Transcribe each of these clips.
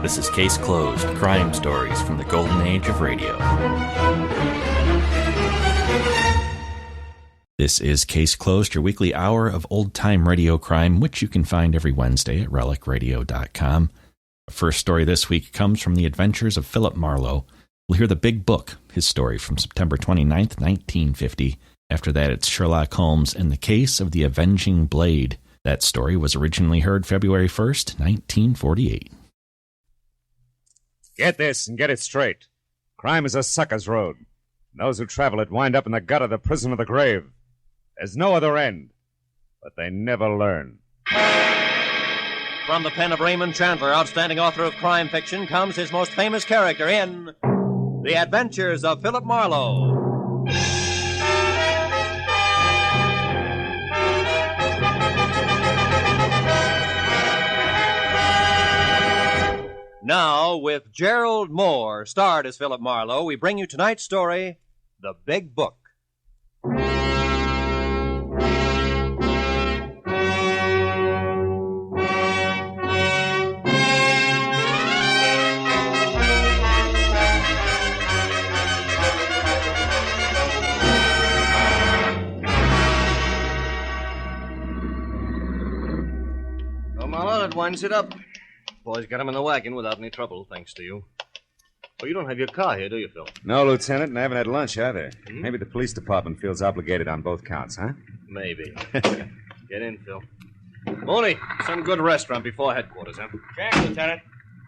This is Case Closed, crime stories from the golden age of radio. This is Case Closed, your weekly hour of old-time radio crime, which you can find every Wednesday at relicradio.com. The first story this week comes from the Adventures of Philip Marlowe. We'll hear The Big Book, his story from September 29th, 1950. After that, it's Sherlock Holmes and the Case of the Avenging Blade. That story was originally heard February 1st, 1948. Get this and get it straight. Crime is a sucker's road. Those who travel it wind up in the gut of the prison of the grave. There's no other end, but they never learn. From the pen of Raymond Chandler, outstanding author of crime fiction, comes his most famous character in The Adventures of Philip Marlowe. Now, with Gerald Moore, starred as Philip Marlowe, we bring you tonight's story, The Big Book. Well, Marlowe, that winds it up. Boys got him in the wagon without any trouble, thanks to you. Oh, you don't have your car here, do you, Phil? No, Lieutenant, and I haven't had lunch either. Maybe the police department feels obligated on both counts, huh? Maybe. Get in, Phil. Mooney, some good restaurant before headquarters, huh? Jack, Lieutenant.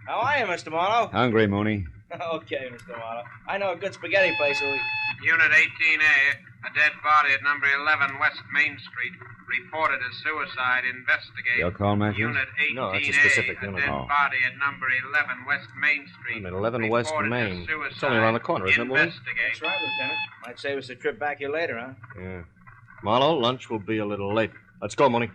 How are you, Mr. Marlowe? Hungry, Mooney. Okay, Mr. Marlowe. I know a good spaghetti place. Unit 18A, a dead body at number 11 West Main Street. Reported as suicide. Investigate. Your call, Matthew? Unit 18A, No, that's a specific a unit. dead body at number 11 West Main Street. At 11 West Reported as Main. suicide. It's only around the corner, isn't it, Mooney? Investigate. That's right, Lieutenant. Might save us a trip back here later, huh? Yeah. Marlowe, lunch will be a little late. Let's go, Mooney.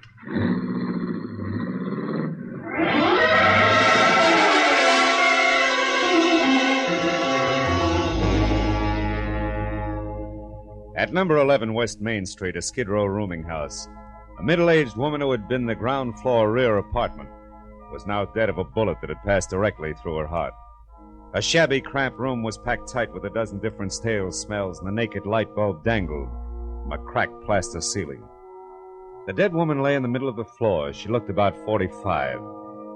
At number 11 West Main Street, a Skid Row rooming house, a middle-aged woman who had been in the ground floor rear apartment was now dead of a bullet that had passed directly through her heart. A shabby, cramped room was packed tight with a dozen different stale smells, and the naked light bulb dangled from a cracked plaster ceiling. The dead woman lay in the middle of the floor. She looked about 45,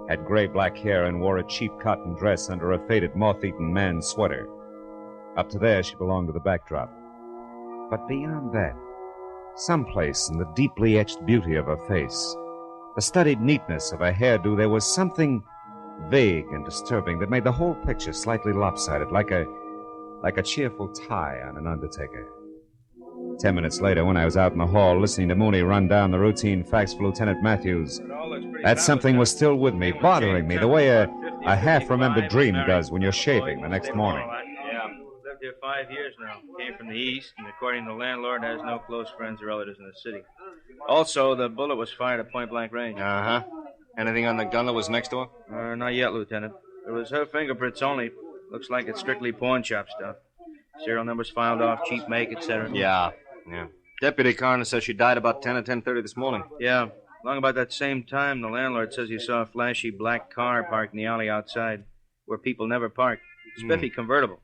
had gray-black hair, and wore a cheap cotton dress under a faded, moth-eaten man's sweater. Up to there, she belonged to the backdrop. But beyond that, someplace in the deeply etched beauty of her face, the studied neatness of her hairdo, there was something vague and disturbing that made the whole picture slightly lopsided, like a cheerful tie on an undertaker. 10 minutes later, when I was out in the hall listening to Mooney run down the routine facts for Lieutenant Matthews, that something was still with me, bothering me, the way a half-remembered dream does when you're shaving the next morning. Yeah, lived here 5 years now. Came from the east, and according to the landlord, has no close friends or relatives in the city. Also, the bullet was fired at point-blank range. Uh-huh. Anything on the gun that was next to her? Not yet, Lieutenant. It was her fingerprints only. Looks like it's strictly pawn shop stuff. Serial numbers filed off, cheap make, etc. Yeah. Deputy coroner says she died about 10 or 10:30 this morning. Yeah. Along about that same time, the landlord says he saw a flashy black car parked in the alley outside, where people never park. Spiffy convertible.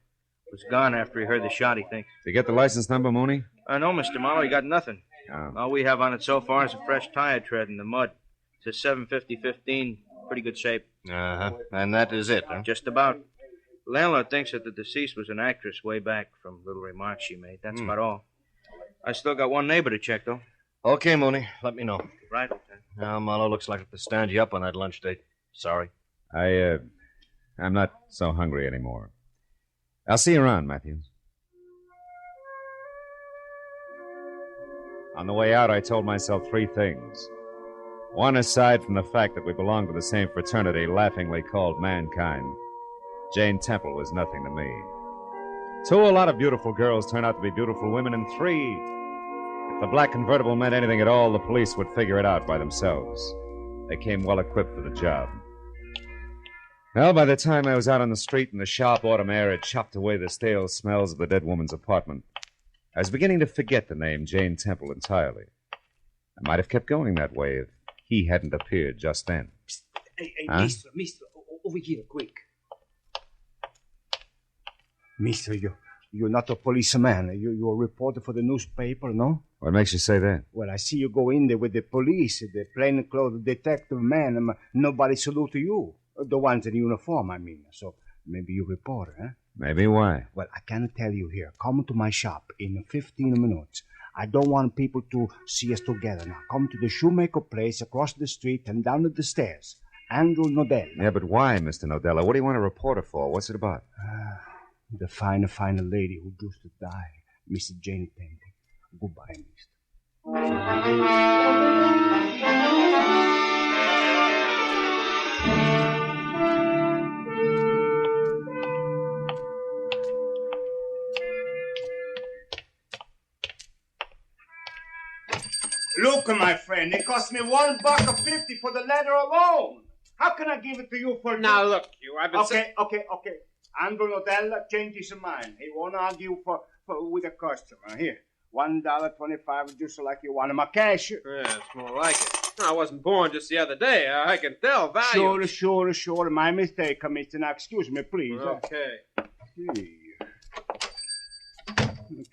It was gone after he heard the shot, he thinks. Did you get the license number, Mooney? No, Mr. Marlowe, he got nothing. Oh. All we have on it so far is a fresh tire tread in the mud. It's a 750-15, pretty good shape. Uh-huh. And that is it, huh? Just about. The landlord thinks that the deceased was an actress way back from little remarks she made. That's about all. I still got one neighbor to check, though. Okay, Mooney. Let me know. Right, Lieutenant. Now, Marlowe, looks like I have to stand you up on that lunch date. Sorry. I'm not so hungry anymore. I'll see you around, Matthews. On the way out, I told myself three things. One, aside from the fact that we belonged to the same fraternity laughingly called mankind, Jane Temple was nothing to me. Two, a lot of beautiful girls turn out to be beautiful women. And three, if the black convertible meant anything at all, the police would figure it out by themselves. They came well equipped for the job. Well, by the time I was out on the street and the sharp autumn air had chopped away the stale smells of the dead woman's apartment, I was beginning to forget the name Jane Temple entirely. I might have kept going that way if he hadn't appeared just then. Hey, huh? mister, over here, quick. Mister, you're not a policeman. You're a reporter for the newspaper, no? What makes you say that? Well, I see you go in there with the police, the plainclothes detective man. Nobody salute to you. The ones in uniform, I mean. So maybe you reporter, huh? Maybe. Why? Well, I can tell you here. Come to my shop in 15 minutes. I don't want people to see us together. Now, come to the shoemaker place across the street and down the stairs. Andrew Nodell. Yeah, but why, Mr. Nodella? What do you want a reporter for? What's it about? The fine lady who just died, Miss Jane Temple. Goodbye, mister. Look, my friend, it cost me $1.50 for the letter alone. How can I give it to you for... Now, look, you, I've been... Okay. Andrew Nodella changed his mind. He won't argue with a customer. Here, $1.25, just like you want him. A cash. Yeah, it's more like it. I wasn't born just the other day. I can tell value. Sure. My mistake, mister. Now, excuse me, please. Okay.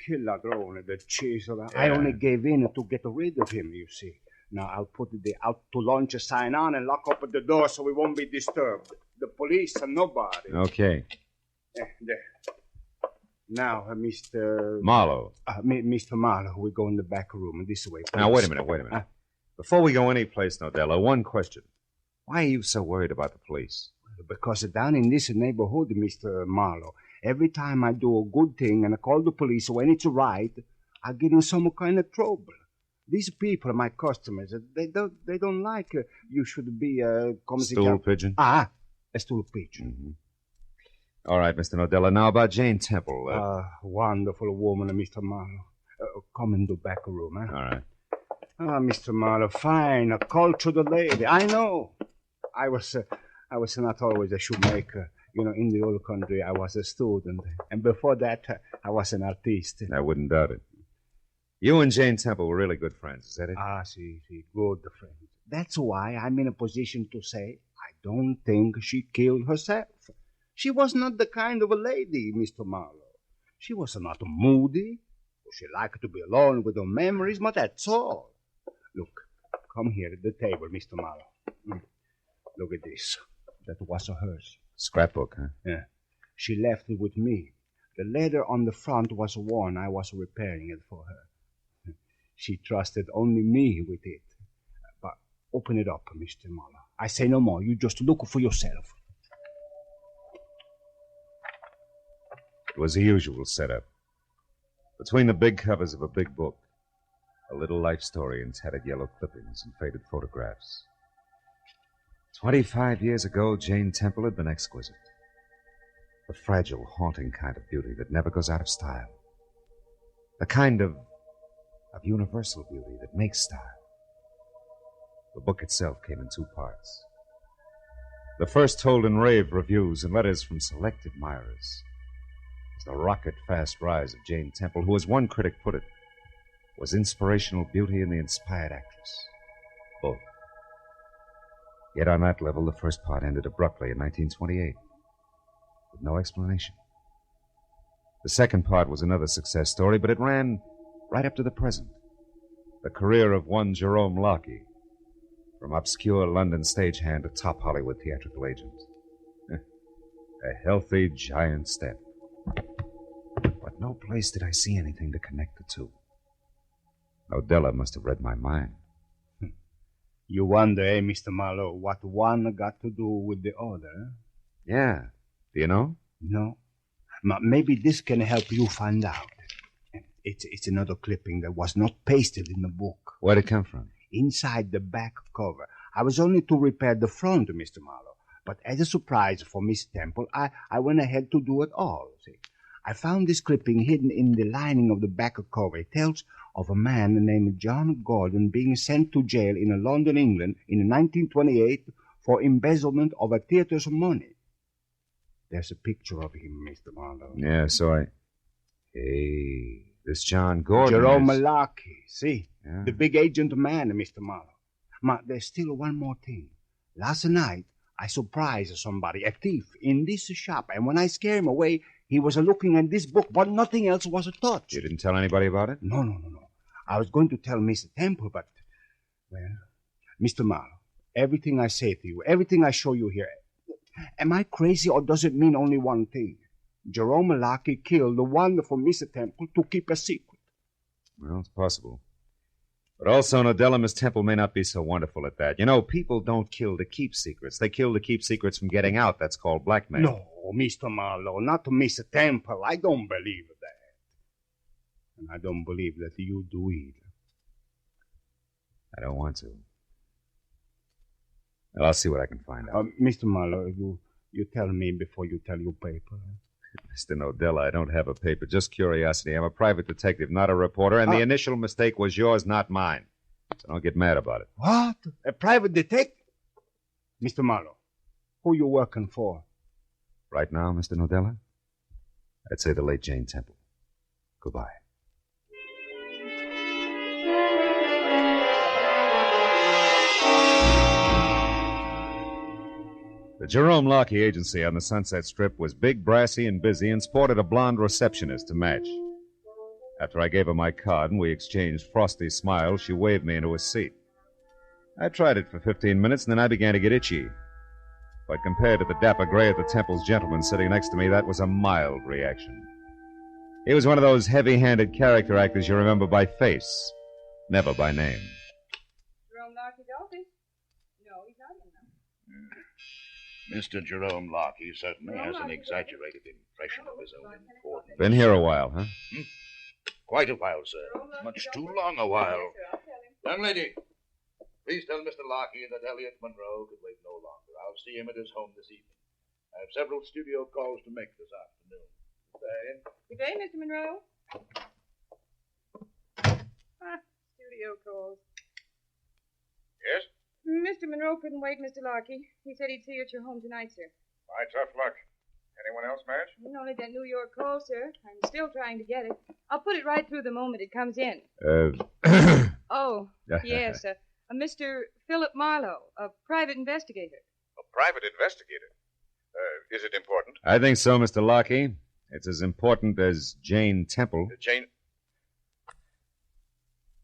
Kill ladrone, the chisel. Yeah. I only gave in to get rid of him, you see. Now, I'll put the out to lunch sign on and lock up the door so we won't be disturbed. The police and nobody. Okay. There. Now, Mr. Marlowe. Mr. Marlowe, we go in the back room this way. Please. Now, wait a minute. Before we go anyplace, Nodella, one question. Why are you so worried about the police? Because down in this neighborhood, Mr. Marlowe, every time I do a good thing and I call the police when it's right, I get in some kind of trouble. These people are my customers. They don't like you should be a... Stool pigeon? A stool pigeon. Mm-hmm. All right, Mr. Nodella. Now about Jane Temple. Wonderful woman, Mr. Marlowe. Come in the back room, huh? All right. Mr. Marlowe, fine, a cultured lady. I know. I was not always a shoemaker. In the old country, I was a student. And before that, I was an artist. I wouldn't doubt it. You and Jane Temple were really good friends, is that it? See, good friends. That's why I'm in a position to say I don't think she killed herself. She was not the kind of a lady, Mr. Marlowe. She was not moody. She liked to be alone with her memories, but that's all. Look, come here at the table, Mr. Marlowe. Look at this. That was hers. Scrapbook, huh? Yeah. She left it with me. The leather on the front was worn. I was repairing it for her. She trusted only me with it. But open it up, Mr. Marlowe. I say no more. You just look for yourself. It was the usual setup. Between the big covers of a big book, a little life story in tattered yellow clippings and faded photographs. 25 years ago, Jane Temple had been exquisite. The fragile, haunting kind of beauty that never goes out of style. The kind of universal beauty that makes style. The book itself came in 2 parts. The first told in rave reviews and letters from select admirers. It was the rocket-fast rise of Jane Temple, who, as one critic put it, was inspirational beauty and the inspired actress. Both. Yet on that level, the first part ended abruptly in 1928, with no explanation. The second part was another success story, but it ran right up to the present. The career of one Jerome Locke, from obscure London stagehand to top Hollywood theatrical agent. A healthy, giant step. But no place did I see anything to connect the two. Nodella must have read my mind. You wonder, Mr. Marlowe, what one got to do with the other? Yeah. Do you know? No. Maybe this can help you find out. It's another clipping that was not pasted in the book. Where'd it come from? Inside the back cover. I was only to repair the front, Mr. Marlowe. But as a surprise for Miss Temple, I went ahead to do it all. See, I found this clipping hidden in the lining of the back cover. It tells of a man named John Gordon being sent to jail in London, England in 1928 for embezzlement of a theater's money. There's a picture of him, Mr. Marlowe. Yeah, so Hey, this John Gordon Jerome is... Locke, see? Yeah. The big agent man, Mr. Marlowe. There's still one more thing. Last night, I surprised somebody, a thief, in this shop, and when I scare him away, He was looking at this book, but nothing else was touched. You didn't tell anybody about it? No. I was going to tell Mr. Temple, but, well, Mr. Marlowe, everything I say to you, everything I show you here, am I crazy or does it mean only one thing? Jerome Malachi killed the wonderful Mr. Temple to keep a secret. Well, it's possible. But also, Nodella, Miss Temple may not be so wonderful at that. You know, people don't kill to keep secrets. They kill to keep secrets from getting out. That's called blackmail. No, Mr. Marlowe, not to Mr. Temple. I don't believe that. And I don't believe that you do either. I don't want to. Well, I'll see what I can find out. Mr. Marlowe, you tell me before you tell your paper. Mr. Nodella, I don't have a paper, just curiosity. I'm a private detective, not a reporter, and the initial mistake was yours, not mine. So don't get mad about it. What? A private detective? Mr. Marlowe, who you working for? Right now, Mr. Nodella, I'd say the late Jane Temple. Goodbye. The Jerome Lockey agency on the Sunset Strip was big, brassy, and busy, and sported a blonde receptionist to match. After I gave her my card and we exchanged frosty smiles, she waved me into a seat. I tried it for 15 minutes, and then I began to get itchy. But compared to the dapper gray of the Temple's gentleman sitting next to me, that was a mild reaction. He was one of those heavy-handed character actors you remember by face, never by name. Jerome Lockey's office? No, he's not in there. Mr. Jerome Lockey certainly has an exaggerated impression of his own importance. Been here a while, huh? Quite a while, sir. Much too long a while. Young lady, please tell Mr. Lockey that Elliot Monroe could wait no longer. I'll see him at his home this evening. I have several studio calls to make this afternoon. Good day, Mr. Monroe. Studio calls. Yes? Mr. Monroe couldn't wait, Mr. Lockey. He said he'd see you at your home tonight, sir. My tough luck. Anyone else, Madge? Only that New York call, sir. I'm still trying to get it. I'll put it right through the moment it comes in. Oh, yes. Mr. Philip Marlowe, a private investigator. A private investigator? Is it important? I think so, Mr. Lockey. It's as important as Jane Temple. Jane?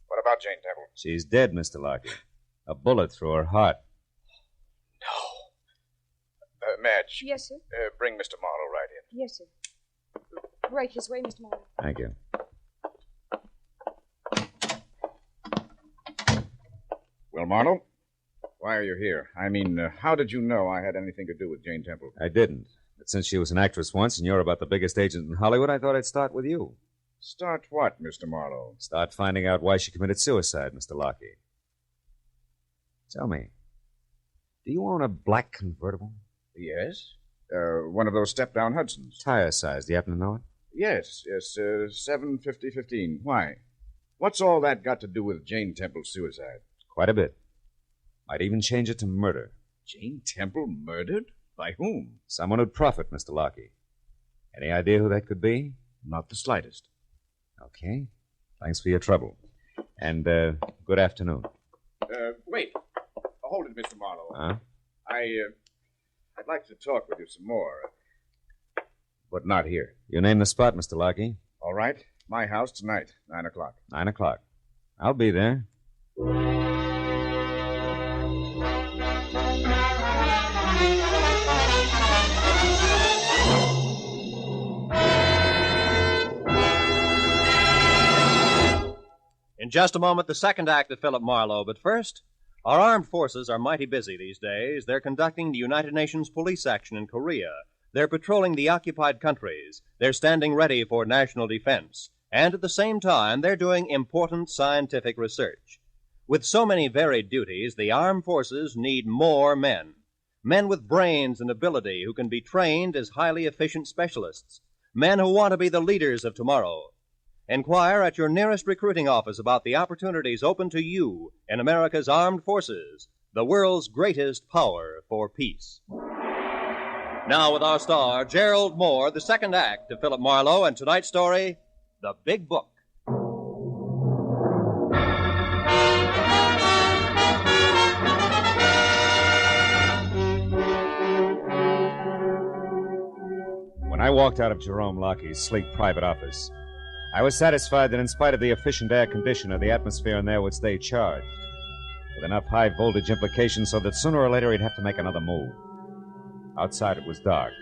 What about Jane Temple? She's dead, Mr. Lockey. A bullet through her heart. No. Madge. Yes, sir? Bring Mr. Marlowe right in. Yes, sir. Right this way, Mr. Marlowe. Thank you. Well, Marlowe, why are you here? I mean, how did you know I had anything to do with Jane Temple? I didn't. But since she was an actress once and you're about the biggest agent in Hollywood, I thought I'd start with you. Start what, Mr. Marlowe? Start finding out why she committed suicide, Mr. Lockey. Tell me, do you own a black convertible? Yes. One of those step-down Hudsons. Tire size, do you happen to know it? Yes, 750-15. Why? What's all that got to do with Jane Temple's suicide? Quite a bit. Might even change it to murder. Jane Temple murdered? By whom? Someone who'd profit, Mr. Lockey. Any idea who that could be? Not the slightest. Okay. Thanks for your trouble. And, good afternoon. Wait. Hold it, Mr. Marlowe. Huh? I'd like to talk with you some more. But not here. You name the spot, Mr. Lockey. All right. My house tonight, 9 o'clock. 9 o'clock. I'll be there. In just a moment, the second act of Philip Marlowe. But first, our armed forces are mighty busy these days. They're conducting the United Nations police action in Korea. They're patrolling the occupied countries. They're standing ready for national defense. And at the same time, they're doing important scientific research. With so many varied duties, the armed forces need more men. Men with brains and ability who can be trained as highly efficient specialists. Men who want to be the leaders of tomorrow. Inquire at your nearest recruiting office about the opportunities open to you in America's armed forces, the world's greatest power for peace. Now with our star, Gerald Moore, the second act of Philip Marlowe, and tonight's story, The Big Book. When When I walked out of Jerome Lockheed's sleek private office, I was satisfied that in spite of the efficient air conditioner, the atmosphere in there would stay charged, with enough high voltage implications so that sooner or later he'd have to make another move. Outside, it was dark.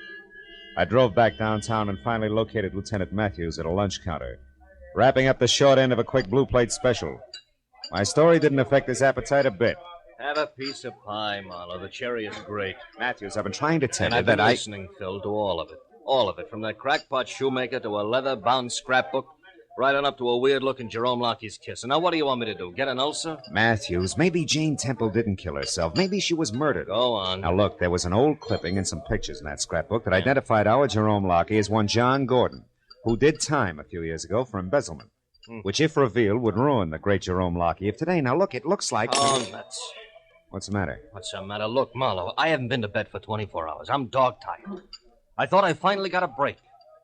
I drove back downtown and finally located Lieutenant Matthews at a lunch counter, wrapping up the short end of a quick blue plate special. My story didn't affect his appetite a bit. Have a piece of pie, Marlowe. The cherry is great. Matthews, I've been trying to tell and you I've been that listening, Phil, to all of it. All of it, from that crackpot shoemaker to a leather-bound scrapbook, right on up to a weird-looking Jerome Lockheed's kiss. And now what do you want me to do, get an ulcer? Matthews, maybe Jane Temple didn't kill herself. Maybe she was murdered. Go on. Now, look, there was an old clipping and some pictures in that scrapbook that identified our Jerome Lockheed as one John Gordon, who did time a few years ago for embezzlement, which, if revealed, would ruin the great Jerome Lockheed of today. Now, look, it looks like... Oh, nuts. What's the matter? What's the matter? Look, Marlowe, I haven't been to bed for 24 hours. I'm dog-tired. I thought I finally got a break.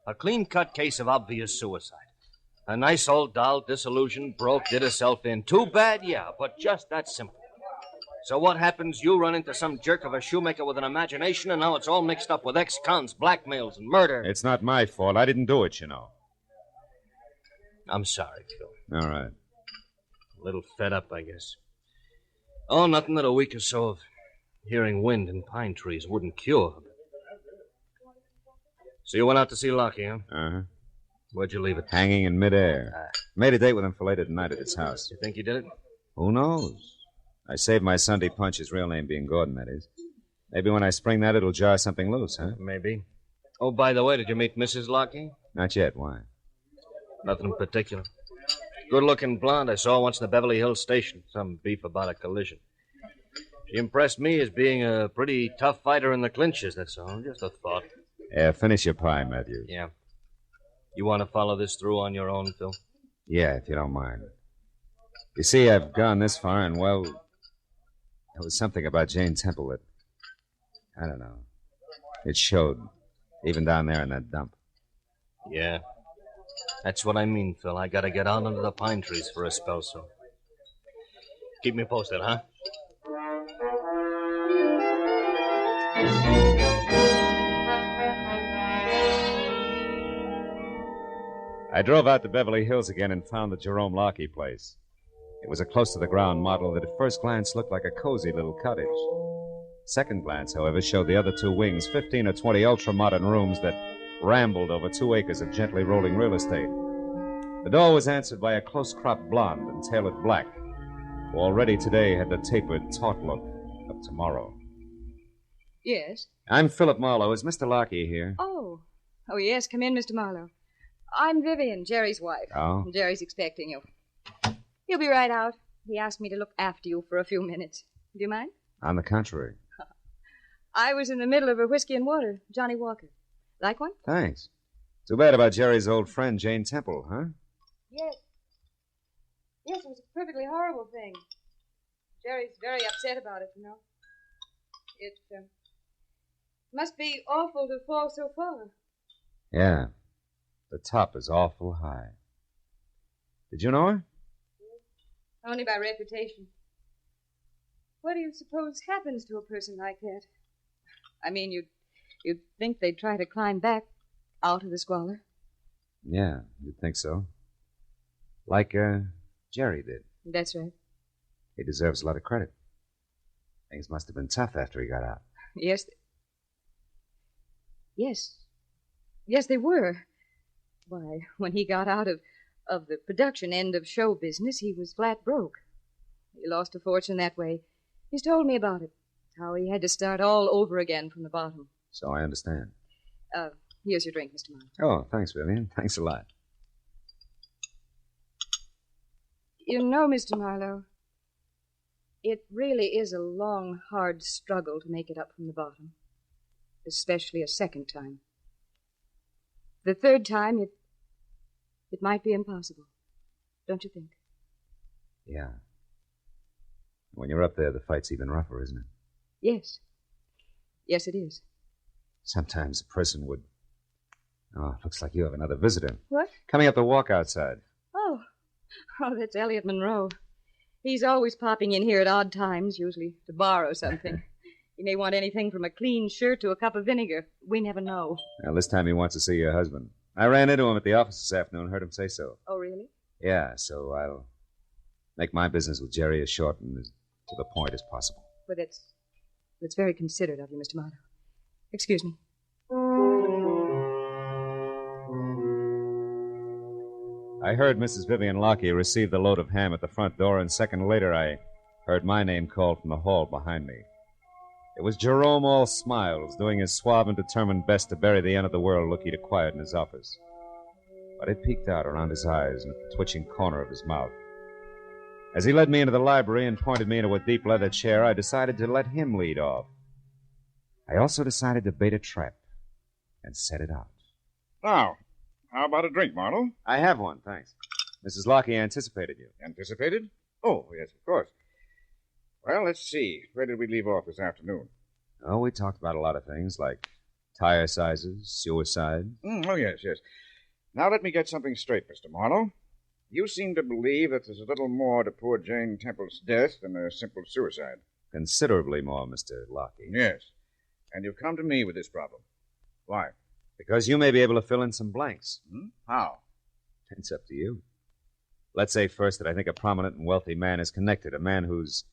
A clean-cut case of obvious suicide. A nice old doll, disillusioned, broke, did herself in. Too bad, yeah, but just that simple. So what happens? You run into some jerk of a shoemaker with an imagination, and now it's all mixed up with ex-cons, blackmails, and murder. It's not my fault. I didn't do it, you know. I'm sorry, Phil. All right. A little fed up, I guess. Oh, nothing that a week or so of hearing wind in pine trees wouldn't cure. So you went out to see Lockie, huh? Uh-huh. Where'd you leave it? Hanging in midair. Made a date with him for later tonight at his house. You think you did it? Who knows? I saved my Sunday punch, his real name being Gordon, that is. Maybe when I spring that, it'll jar something loose, huh? Maybe. Oh, by the way, did you meet Mrs. Lockie? Not yet. Why? Nothing in particular. Good-looking blonde I saw once in the Beverly Hills station. Some beef about a collision. She impressed me as being a pretty tough fighter in the clinches, that's all. Just a thought. Yeah, finish your pie, Matthews. Yeah. You want to follow this through on your own, Phil? Yeah, if you don't mind. You see, I've gone this far, and, well, there was something about Jane Temple that, I don't know, it showed, even down there in that dump. Yeah. That's what I mean, Phil. I gotta get out under the pine trees for a spell, so. Keep me posted, huh? I drove out to Beverly Hills again and found the Jerome Lockheed place. It was a close-to-the-ground model that at first glance looked like a cozy little cottage. Second glance, however, showed the other two wings, 15 or 20 ultra-modern rooms that rambled over 2 acres of gently rolling real estate. The door was answered by a close-cropped blonde and tailored black, who already today had the tapered, taut look of tomorrow. Yes? I'm Philip Marlowe. Is Mr. Lockheed here? Oh, yes. Come in, Mr. Marlowe. I'm Vivian, Jerry's wife. Oh? Jerry's expecting you. He'll be right out. He asked me to look after you for a few minutes. Do you mind? On the contrary. I was in the middle of a whiskey and water. Johnny Walker. Like one? Thanks. Too bad about Jerry's old friend, Jane Temple, huh? Yes. Yes, it was a perfectly horrible thing. Jerry's very upset about it, you know. It must be awful to fall so far. Yeah. The top is awful high. Did you know her? Only by reputation. What do you suppose happens to a person like that? I mean, you'd think they'd try to climb back out of the squalor. Yeah, you'd think so. Like, Jerry did. That's right. He deserves a lot of credit. Things must have been tough after he got out. Yes. Yes, they were. Why, when he got out of the production end of show business, he was flat broke. He lost a fortune that way. He's told me about it, how he had to start all over again from the bottom. So I understand. Here's your drink, Mr. Marlowe. Oh, thanks, Vivian. Thanks a lot. You know, Mr. Marlowe, it really is a long, hard struggle to make it up from the bottom, especially a second time. The third time, it might be impossible, don't you think? Yeah. When you're up there, the fight's even rougher, isn't it? Yes. Yes, it is. Sometimes a person would... Oh, looks like you have another visitor. What? Coming up the walk outside. Oh, that's Elliot Monroe. He's always popping in here at odd times, usually to borrow something. He may want anything from a clean shirt to a cup of vinegar. We never know. Now, this time he wants to see your husband. I ran into him at the office this afternoon and heard him say so. Oh, really? Yeah, so I'll make my business with Jerry as short and as to the point as possible. But it's very considerate of you, Mr. Marlowe. Excuse me. I heard Mrs. Vivian Lockyer receive the load of ham at the front door, and a second later I heard my name called from the hall behind me. It was Jerome, all smiles, doing his suave and determined best to bury the end of the world look he'd acquired in his office. But it peeked out around his eyes and at the twitching corner of his mouth. As he led me into the library and pointed me into a deep leather chair, I decided to let him lead off. I also decided to bait a trap and set it out. Now, how about a drink, Marlowe? I have one, thanks. Mrs. Lockyer anticipated you. Anticipated? Oh, yes, of course. Well, let's see. Where did we leave off this afternoon? Oh, we talked about a lot of things, like tire sizes, suicide. Oh, yes. Now let me get something straight, Mr. Marlowe. You seem to believe that there's a little more to poor Jane Temple's death than a simple suicide. Considerably more, Mr. Lockyer. Yes. And you've come to me with this problem. Why? Because you may be able to fill in some blanks. How? It's up to you. Let's say first that I think a prominent and wealthy man is connected, a man who's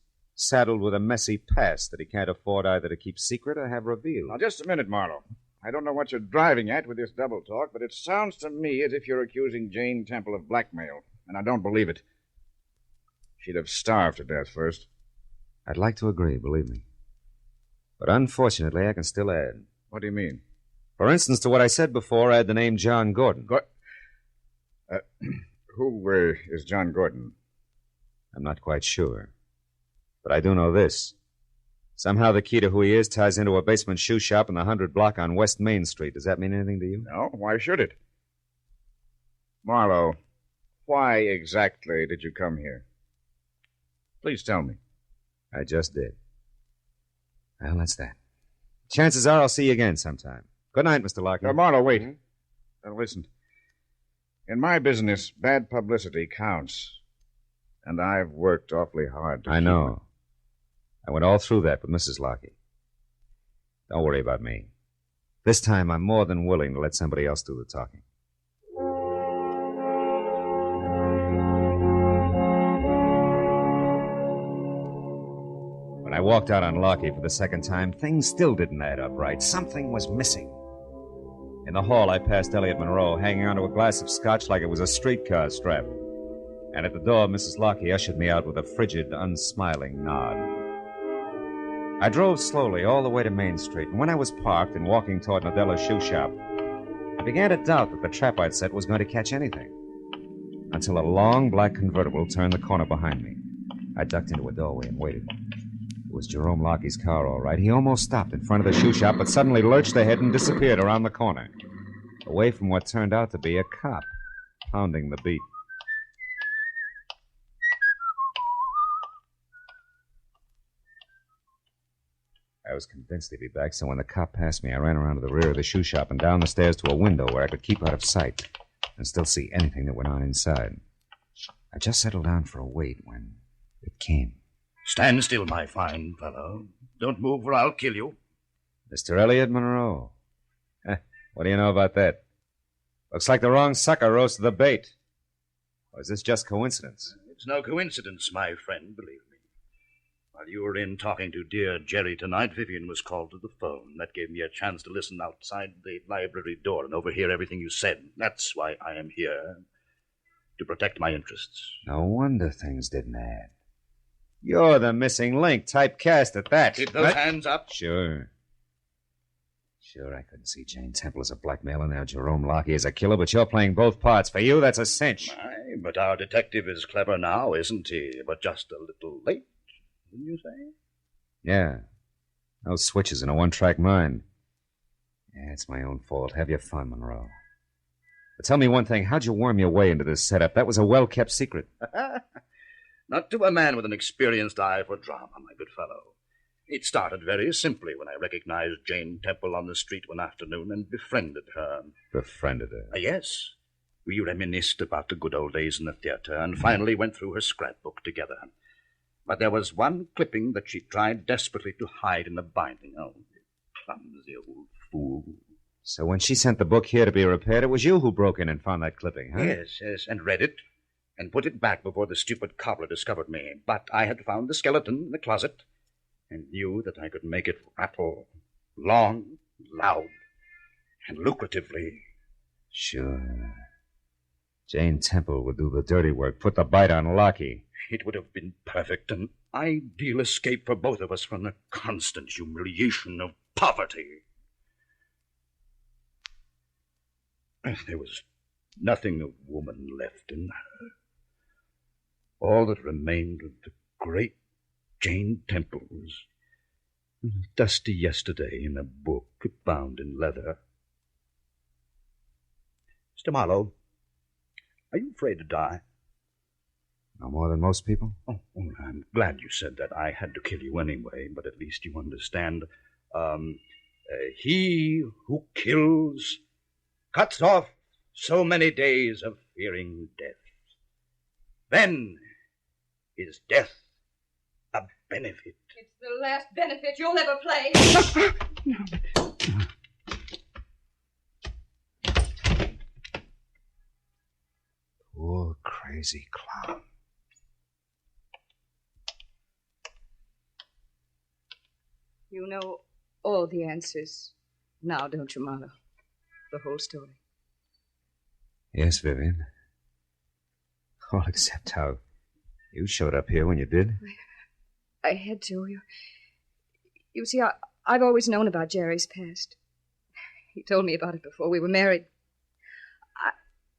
saddled with a messy past that he can't afford either to keep secret or have revealed. Now, just a minute, Marlowe. I don't know what you're driving at with this double talk, but it sounds to me as if you're accusing Jane Temple of blackmail, and I don't believe it. She'd have starved to death first. I'd like to agree, believe me. But unfortunately, I can still add. What do you mean? For instance, to what I said before, add the name John Gordon. Who is John Gordon? I'm not quite sure. But I do know this. Somehow the key to who he is ties into a basement shoe shop in the 100 block on West Main Street. Does that mean anything to you? No, why should it? Marlowe, why exactly did you come here? Please tell me. I just did. Well, that's that. Chances are I'll see you again sometime. Good night, Mr. Lockyer. Marlowe, wait. Listen. In my business, bad publicity counts. And I've worked awfully hard to I know. I went all through that with Mrs. Lockyer. Don't worry about me. This time I'm more than willing to let somebody else do the talking. When I walked out on Lockyer for the second time, things still didn't add up right. Something was missing. In the hall, I passed Elliot Monroe, hanging onto a glass of scotch like it was a streetcar strap. And at the door, Mrs. Lockyer ushered me out with a frigid, unsmiling nod. I drove slowly all the way to Main Street, and when I was parked and walking toward Nadella's shoe shop, I began to doubt that the trap I'd set was going to catch anything. Until a long black convertible turned the corner behind me. I ducked into a doorway and waited. It was Jerome Lockey's car, all right. He almost stopped in front of the shoe shop, but suddenly lurched ahead and disappeared around the corner, away from what turned out to be a cop pounding the beat. I was convinced he'd be back, so when the cop passed me, I ran around to the rear of the shoe shop and down the stairs to a window where I could keep out of sight and still see anything that went on inside. I just settled down for a wait when it came. Stand still, my fine fellow. Don't move or I'll kill you. Mr. Elliot Monroe. What do you know about that? Looks like the wrong sucker rose to the bait. Or is this just coincidence? It's no coincidence, my friend, believe me. While you were in talking to dear Jerry tonight, Vivian was called to the phone. That gave me a chance to listen outside the library door and overhear everything you said. That's why I am here, to protect my interests. No wonder things didn't add. You're the missing link, typecast at that. Keep those hands up. Sure, I couldn't see Jane Temple as a blackmailer, now Jerome Lockyer as a killer, but you're playing both parts. For you, that's a cinch. Aye, but our detective is clever now, isn't he? But just a little late, didn't you say? Yeah. No switches in a one-track mind. Yeah, it's my own fault. Have your fun, Monroe. But tell me one thing. How'd you worm your way into this setup? That was a well-kept secret. Not to a man with an experienced eye for drama, my good fellow. It started very simply when I recognized Jane Temple on the street one afternoon and befriended her. Befriended her? Yes. We reminisced about the good old days in the theater and finally went through her scrapbook together. But there was one clipping that she tried desperately to hide in the binding. Oh, clumsy old fool. So when she sent the book here to be repaired, it was you who broke in and found that clipping, huh? Yes, and read it, and put it back before the stupid cobbler discovered me. But I had found the skeleton in the closet, and knew that I could make it rattle long, loud, and lucratively. Sure. Jane Temple would do the dirty work, put the bite on Lockie. It would have been perfect, an ideal escape for both of us from the constant humiliation of poverty. There was nothing of woman left in her. All that remained of the great Jane Temple was dusty yesterday in a book bound in leather. Mr. Marlowe, are you afraid to die? No more than most people? Oh, I'm glad you said that. I had to kill you anyway, but at least you understand. He who kills cuts off so many days of fearing death. Then is death a benefit. It's the last benefit you'll ever play. Poor crazy clown. You know all the answers now, don't you, Marlowe? The whole story. Yes, Vivian. All except how you showed up here when you did. I had to. You see, I've always known about Jerry's past. He told me about it before we were married.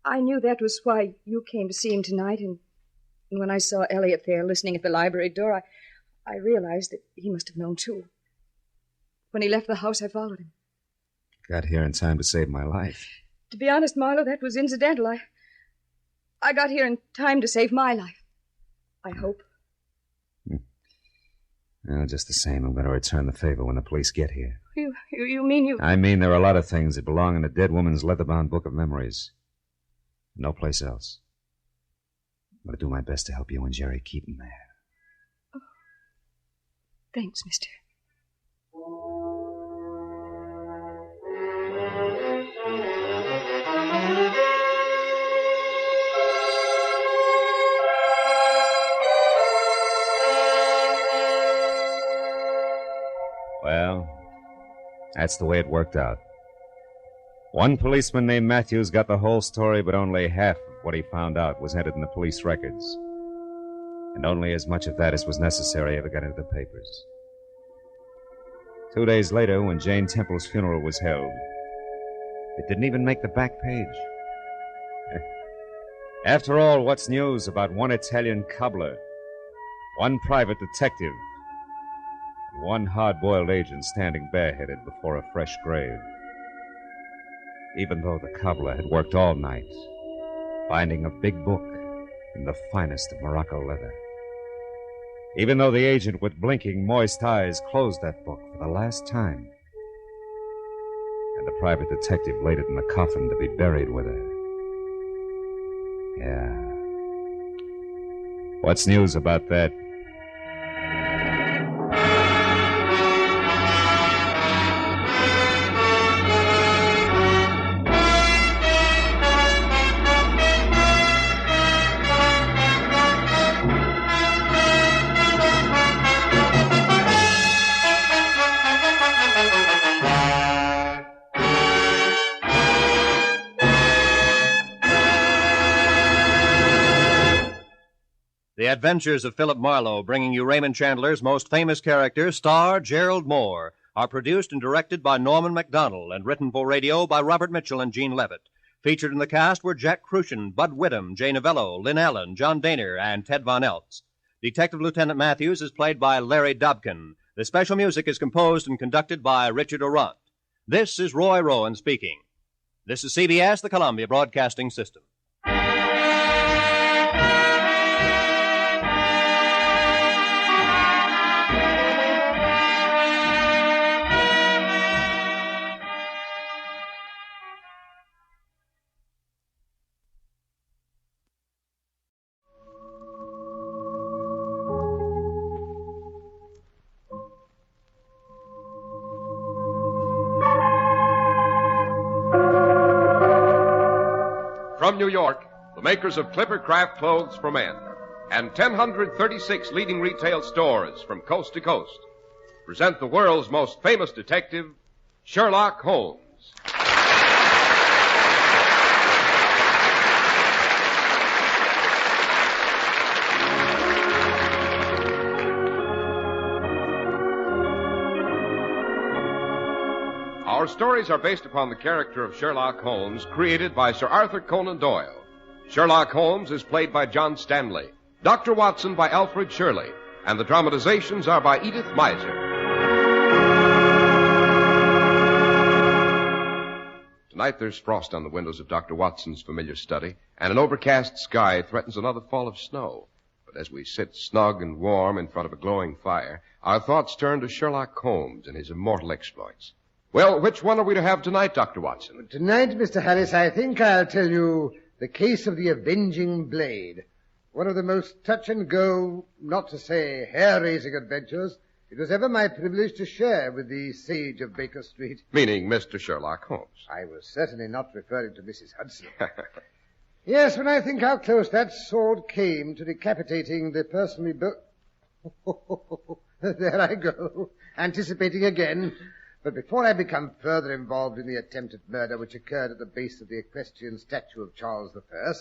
I knew that was why you came to see him tonight, and when I saw Elliot there listening at the library door, I realized that he must have known too. When he left the house, I followed him. Got here in time to save my life. To be honest, Marlowe, that was incidental. I got here in time to save my life. I hope. Well, just the same, I'm going to return the favor when the police get here. You mean you... I mean there are a lot of things that belong in a dead woman's leather-bound book of memories. No place else. I'm going to do my best to help you and Jerry keep him there. Oh. Thanks, mister. Well, that's the way it worked out. One policeman named Matthews got the whole story, but only half of what he found out was entered in the police records. And only as much of that as was necessary ever got into the papers. 2 days later, when Jane Temple's funeral was held, it didn't even make the back page. After all, what's news about one Italian cobbler, one private detective, and one hard-boiled agent standing bareheaded before a fresh grave? Even though the cobbler had worked all night, binding a big book in the finest of Morocco leather. Even though the agent, with blinking, moist eyes, closed that book for the last time. And the private detective laid it in the coffin to be buried with her. Yeah. What's news about that? The Adventures of Philip Marlowe, bringing you Raymond Chandler's most famous character, star Gerald Moore, are produced and directed by Norman MacDonald and written for radio by Robert Mitchell and Gene Levitt. Featured in the cast were Jack Crucian, Bud Whittam, Jay Novello, Lynn Allen, John Daner, and Ted Von Eltz. Detective Lieutenant Matthews is played by Larry Dobkin. The special music is composed and conducted by Richard Orant. This is Roy Rowan speaking. This is CBS, the Columbia Broadcasting System. From New York, the makers of Clipper Craft Clothes for Men and 1,036 leading retail stores from coast to coast present the world's most famous detective, Sherlock Holmes. Our stories are based upon the character of Sherlock Holmes, created by Sir Arthur Conan Doyle. Sherlock Holmes is played by John Stanley, Dr. Watson by Alfred Shirley, and the dramatizations are by Edith Meiser. Tonight there's frost on the windows of Dr. Watson's familiar study, and an overcast sky threatens another fall of snow. But as we sit snug and warm in front of a glowing fire, our thoughts turn to Sherlock Holmes and his immortal exploits. Well, which one are we to have tonight, Dr. Watson? Tonight, Mr. Harris, I think I'll tell you the case of the Avenging Blade. One of the most touch-and-go, not to say hair-raising adventures it was ever my privilege to share with the sage of Baker Street. Meaning Mr. Sherlock Holmes. I was certainly not referring to Mrs. Hudson. Yes, when I think how close that sword came to decapitating the person we both... There I go, anticipating again. But before I become further involved in the attempted murder which occurred at the base of the equestrian statue of Charles I,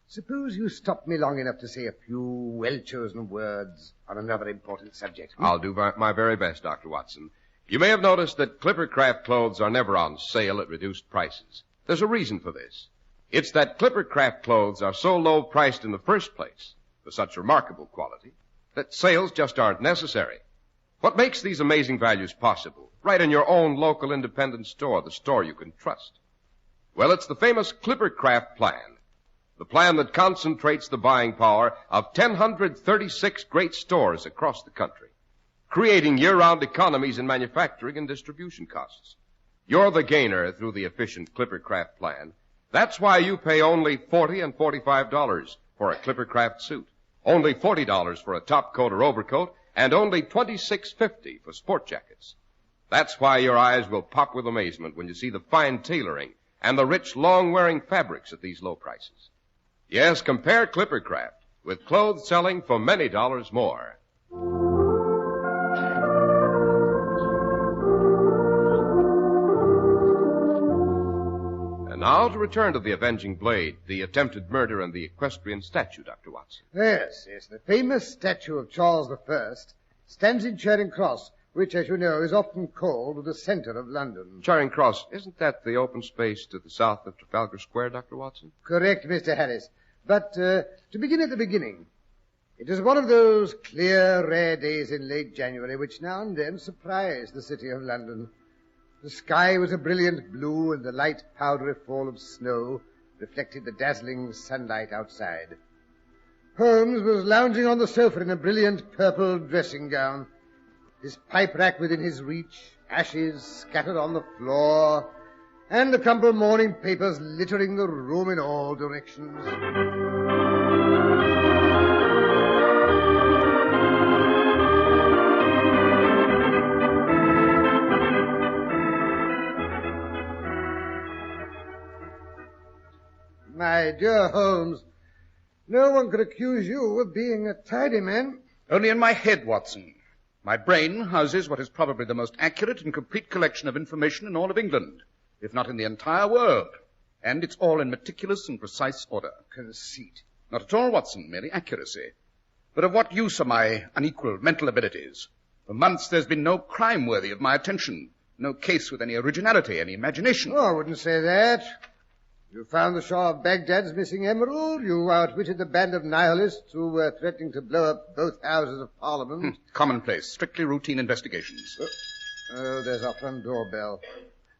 suppose you stop me long enough to say a few well-chosen words on another important subject. I'll do my very best, Dr. Watson. You may have noticed that Clipper Craft clothes are never on sale at reduced prices. There's a reason for this. It's that Clipper Craft clothes are so low priced in the first place, for such remarkable quality, that sales just aren't necessary. What makes these amazing values possible? Right in your own local independent store, the store you can trust. Well, it's the famous Clipper Craft plan. The plan that concentrates the buying power of 1,036 great stores across the country, creating year-round economies in manufacturing and distribution costs. You're the gainer through the efficient Clipper Craft plan. That's why you pay only $40 and $45 for a Clipper Craft suit, only $40 for a top coat or overcoat, and only $26.50 for sport jackets. That's why your eyes will pop with amazement when you see the fine tailoring and the rich, long-wearing fabrics at these low prices. Yes, compare Clipper Craft with clothes selling for many dollars more. And now to return to the Avenging Blade, the attempted murder and the equestrian statue, Dr. Watson. Yes, the famous statue of Charles I stands in Charing Cross, which, as you know, is often called the centre of London. Charing Cross, isn't that the open space to the south of Trafalgar Square, Dr. Watson? Correct, Mr. Harris. But to begin at the beginning, it is one of those clear, rare days in late January which now and then surprise the city of London. The sky was a brilliant blue, and the light, powdery fall of snow reflected the dazzling sunlight outside. Holmes was lounging on the sofa in a brilliant purple dressing gown, his pipe rack within his reach, ashes scattered on the floor, and the crumpled morning papers littering the room in all directions. My dear Holmes, no one could accuse you of being a tidy man. Only in my head, Watson. My brain houses what is probably the most accurate and complete collection of information in all of England, if not in the entire world. And it's all in meticulous and precise order. Conceit. Not at all, Watson, merely accuracy. But of what use are my unequal mental abilities? For months there's been no crime worthy of my attention, no case with any originality, any imagination. Oh, I wouldn't say that. You found the Shah of Baghdad's missing emerald. You outwitted the band of nihilists who were threatening to blow up both houses of Parliament. Commonplace, strictly routine investigations. Oh, there's our front doorbell.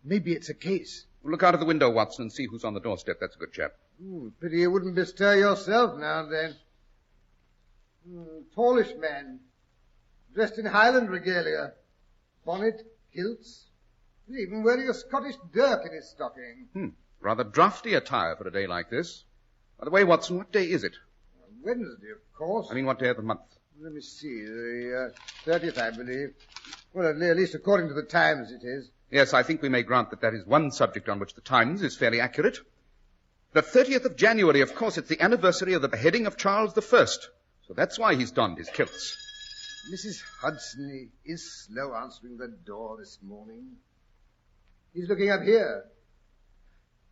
Maybe it's a case. Look out of the window, Watson, and see who's on the doorstep. That's a good chap. Pity you wouldn't bestir yourself now and then. Tallish man, dressed in Highland regalia. Bonnet, kilts. He's even wearing a Scottish dirk in his stocking. Rather drafty attire for a day like this. By the way, Watson, what day is it? Wednesday, of course. I mean, what day of the month? Let me see. The 30th, I believe. Well, at least according to the Times it is. Yes, I think we may grant that is one subject on which the Times is fairly accurate. The 30th of January, of course. It's the anniversary of the beheading of Charles I. So that's why he's donned his kilts. Mrs. Hudson is slow answering the door this morning. He's looking up here.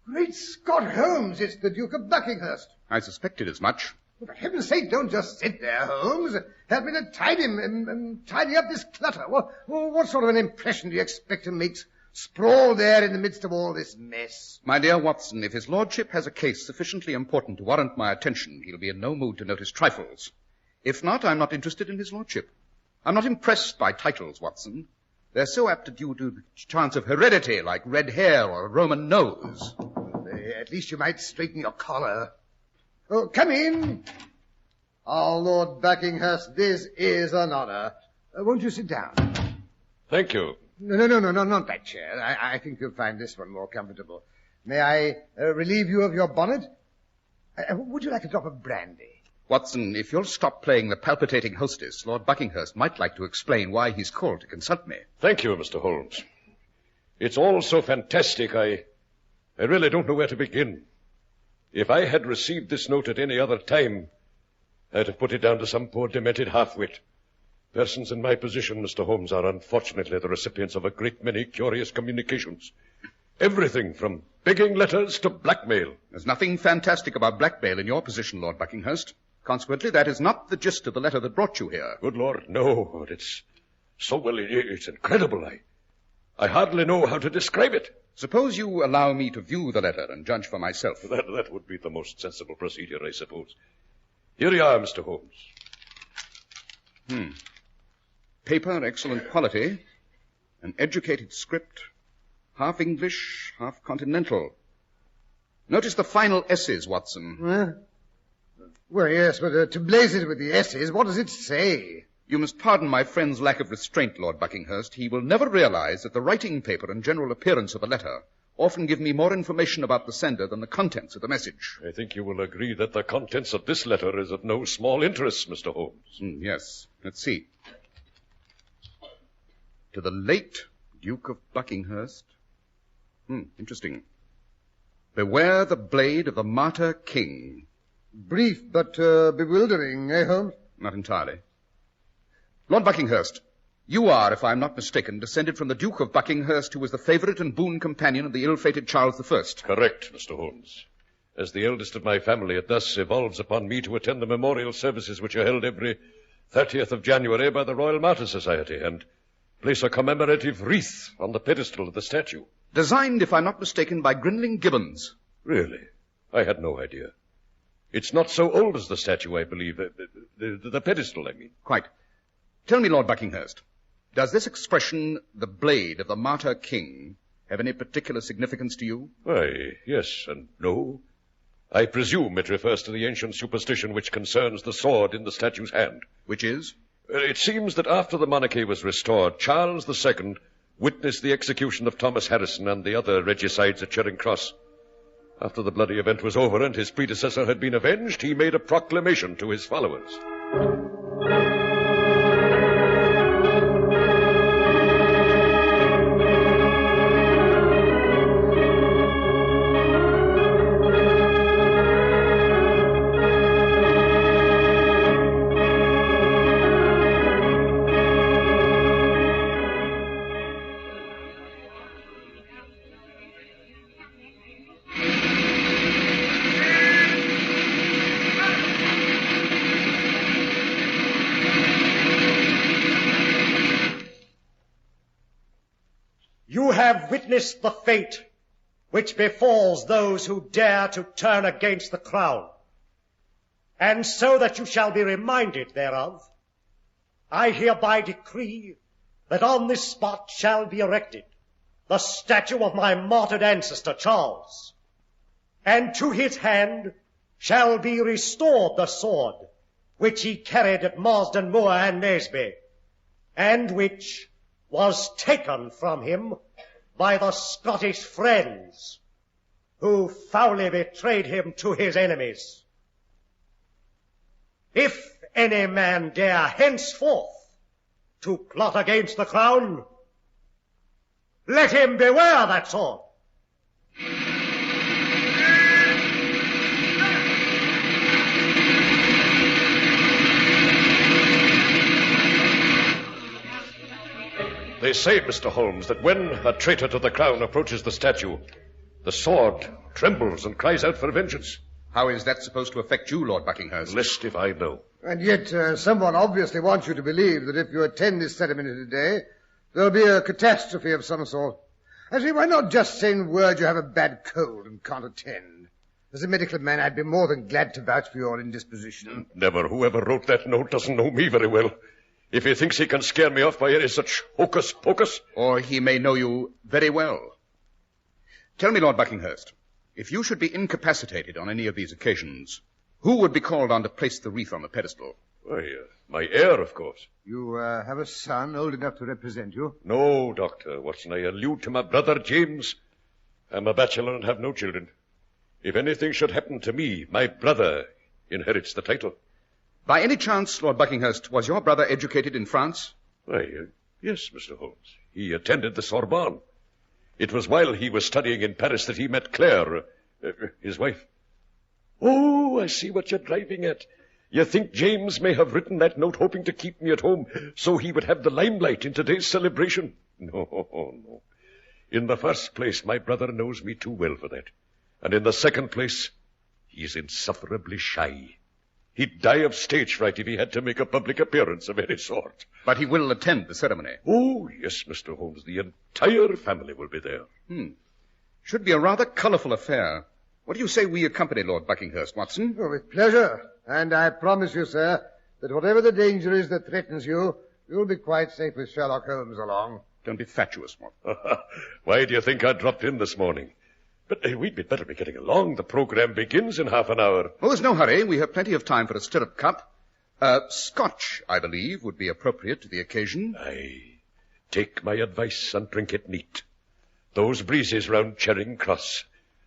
Great Scott, Holmes, it's the Duke of Buckinghurst. I suspected as much. For heaven's sake, don't just sit there, Holmes. Help me to tidy up this clutter. What sort of an impression do you expect to make sprawled there in the midst of all this mess? My dear Watson, if his lordship has a case sufficiently important to warrant my attention, he'll be in no mood to notice trifles. If not, I'm not interested in his lordship. I'm not impressed by titles, Watson. They're so apt to due to the chance of heredity, like red hair or a Roman nose. At least you might straighten your collar. Oh, come in. Oh, Lord Buckinghurst, this is an honor. Won't you sit down? Thank you. No, not that chair. I think you'll find this one more comfortable. May I relieve you of your bonnet? Would you like a drop of brandy? Watson, if you'll stop playing the palpitating hostess, Lord Buckinghurst might like to explain why he's called to consult me. Thank you, Mr. Holmes. It's all so fantastic, I really don't know where to begin. If I had received this note at any other time, I'd have put it down to some poor demented half-wit. Persons in my position, Mr. Holmes, are unfortunately the recipients of a great many curious communications. Everything from begging letters to blackmail. There's nothing fantastic about blackmail in your position, Lord Buckinghurst. Consequently, that is not the gist of the letter that brought you here. Good Lord, no. It's incredible. I hardly know how to describe it. Suppose you allow me to view the letter and judge for myself. That would be the most sensible procedure, I suppose. Here you are, Mr. Holmes. Paper, excellent quality. An educated script. Half English, half continental. Notice the final S's, Watson. Well, yes, but to blaze it with the S's, what does it say? You must pardon my friend's lack of restraint, Lord Buckinghurst. He will never realize that the writing paper and general appearance of a letter often give me more information about the sender than the contents of the message. I think you will agree that the contents of this letter is of no small interest, Mr. Holmes. Yes. Let's see. To the late Duke of Buckinghurst. Interesting. Beware the blade of the martyr king. Brief but bewildering, eh, Holmes? Not entirely. Lord Buckinghurst, you are, if I'm not mistaken, descended from the Duke of Buckinghurst, who was the favourite and boon companion of the ill-fated Charles I. Correct, Mr. Holmes. As the eldest of my family, it thus evolves upon me to attend the memorial services which are held every 30th of January by the Royal Martyr Society and place a commemorative wreath on the pedestal of the statue. Designed, if I'm not mistaken, by Grinling Gibbons. Really? I had no idea. It's not so old as the statue, I believe. The pedestal, I mean. Quite. Tell me, Lord Buckinghurst, does this expression, the blade of the martyr king, have any particular significance to you? Why, yes and no. I presume it refers to the ancient superstition which concerns the sword in the statue's hand. Which is? It seems that after the monarchy was restored, Charles II witnessed the execution of Thomas Harrison and the other regicides at Charing Cross. After the bloody event was over and his predecessor had been avenged, he made a proclamation to his followers. You have witnessed the fate which befalls those who dare to turn against the crown. And so that you shall be reminded thereof, I hereby decree that on this spot shall be erected the statue of my martyred ancestor Charles, and to his hand shall be restored the sword which he carried at Marsden Moor and Naseby, and which was taken from him by the Scottish friends who foully betrayed him to his enemies. If any man dare henceforth to plot against the crown, let him beware that sword. say, Mr. Holmes, that when a traitor to the crown approaches the statue, the sword trembles and cries out for vengeance. How is that supposed to affect you, Lord Buckinghurst? Lest if I know. And yet, someone obviously wants you to believe that if you attend this ceremony today, there'll be a catastrophe of some sort. Actually, why not just send word you have a bad cold and can't attend? As a medical man, I'd be more than glad to vouch for your indisposition. Never. Whoever wrote that note doesn't know me very well. If he thinks he can scare me off by any such hocus-pocus... Or he may know you very well. Tell me, Lord Buckinghurst, if you should be incapacitated on any of these occasions, who would be called on to place the wreath on the pedestal? Why, my heir, of course. You have a son old enough to represent you? No, Dr. Watson. I allude to my brother James. I'm a bachelor and have no children. If anything should happen to me, my brother inherits the title. By any chance, Lord Buckinghurst, was your brother educated in France? Why, yes, Mr. Holmes. He attended the Sorbonne. It was while he was studying in Paris that he met Claire, his wife. Oh, I see what you're driving at. You think James may have written that note hoping to keep me at home so he would have the limelight in today's celebration? No. In the first place, my brother knows me too well for that. And in the second place, he's insufferably shy. He'd die of stage fright if he had to make a public appearance of any sort. But he will attend the ceremony. Oh, yes, Mr. Holmes. The entire family will be there. Should be a rather colourful affair. What do you say we accompany Lord Buckinghurst, Watson? Oh, with pleasure. And I promise you, sir, that whatever the danger is that threatens you, you'll be quite safe with Sherlock Holmes along. Don't be fatuous, Watson. Why do you think I dropped in this morning? But we'd better be getting along. The program begins in half an hour. Oh, there's no hurry. We have plenty of time for a stirrup cup. Scotch, I believe, would be appropriate to the occasion. Aye. Take my advice and drink it neat. Those breezes round Charing Cross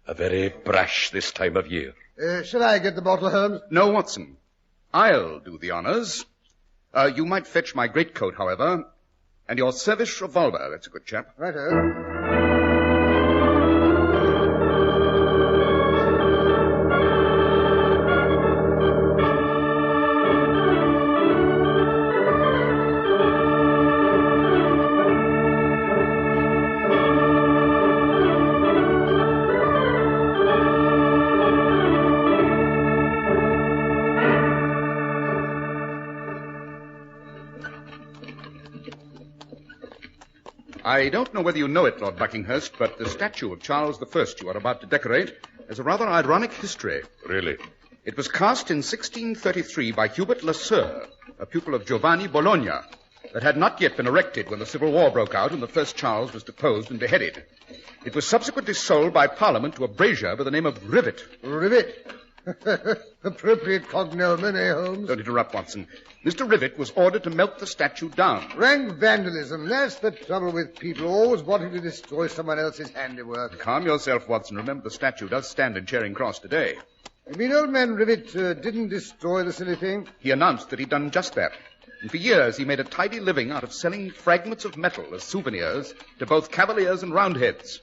are very brash this time of year. Shall I get the bottle, Holmes? No, Watson. I'll do the honours. You might fetch my greatcoat, however, and your service revolver. That's a good chap. Righto. I don't know whether you know it, Lord Buckinghurst, but the statue of Charles I you are about to decorate has a rather ironic history. Really? It was cast in 1633 by Hubert Lesueur, a pupil of Giovanni Bologna, that had not yet been erected when the Civil War broke out and the first Charles was deposed and beheaded. It was subsequently sold by Parliament to a brazier by the name of Rivet. Rivet? Appropriate cognomen, eh, Holmes? Don't interrupt, Watson. Mr. Rivet was ordered to melt the statue down. Rank vandalism. That's the trouble with people always wanting to destroy someone else's handiwork. Calm yourself, Watson. Remember, the statue does stand in Charing Cross today. You mean old man Rivet didn't destroy the silly thing? He announced that he'd done just that. And for years he made a tidy living out of selling fragments of metal as souvenirs to both cavaliers and roundheads.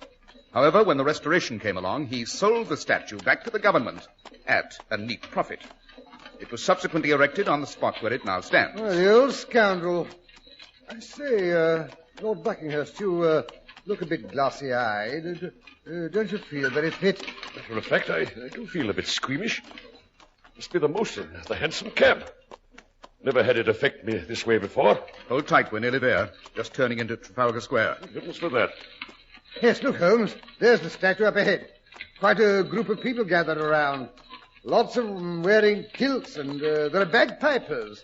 However, when the Restoration came along, he sold the statue back to the government at a neat profit. It was subsequently erected on the spot where it now stands. Oh, the old scoundrel. I say, Lord Buckinghurst, you look a bit glossy-eyed. Don't you feel very fit? Matter of fact, I do feel a bit squeamish. Must be the motion, the hansom cab. Never had it affect me this way before. Hold tight, we're nearly there. Just turning into Trafalgar Square. Goodness for that. Yes, look, Holmes. There's the statue up ahead. Quite a group of people gathered around. Lots of them wearing kilts, and there are bagpipers.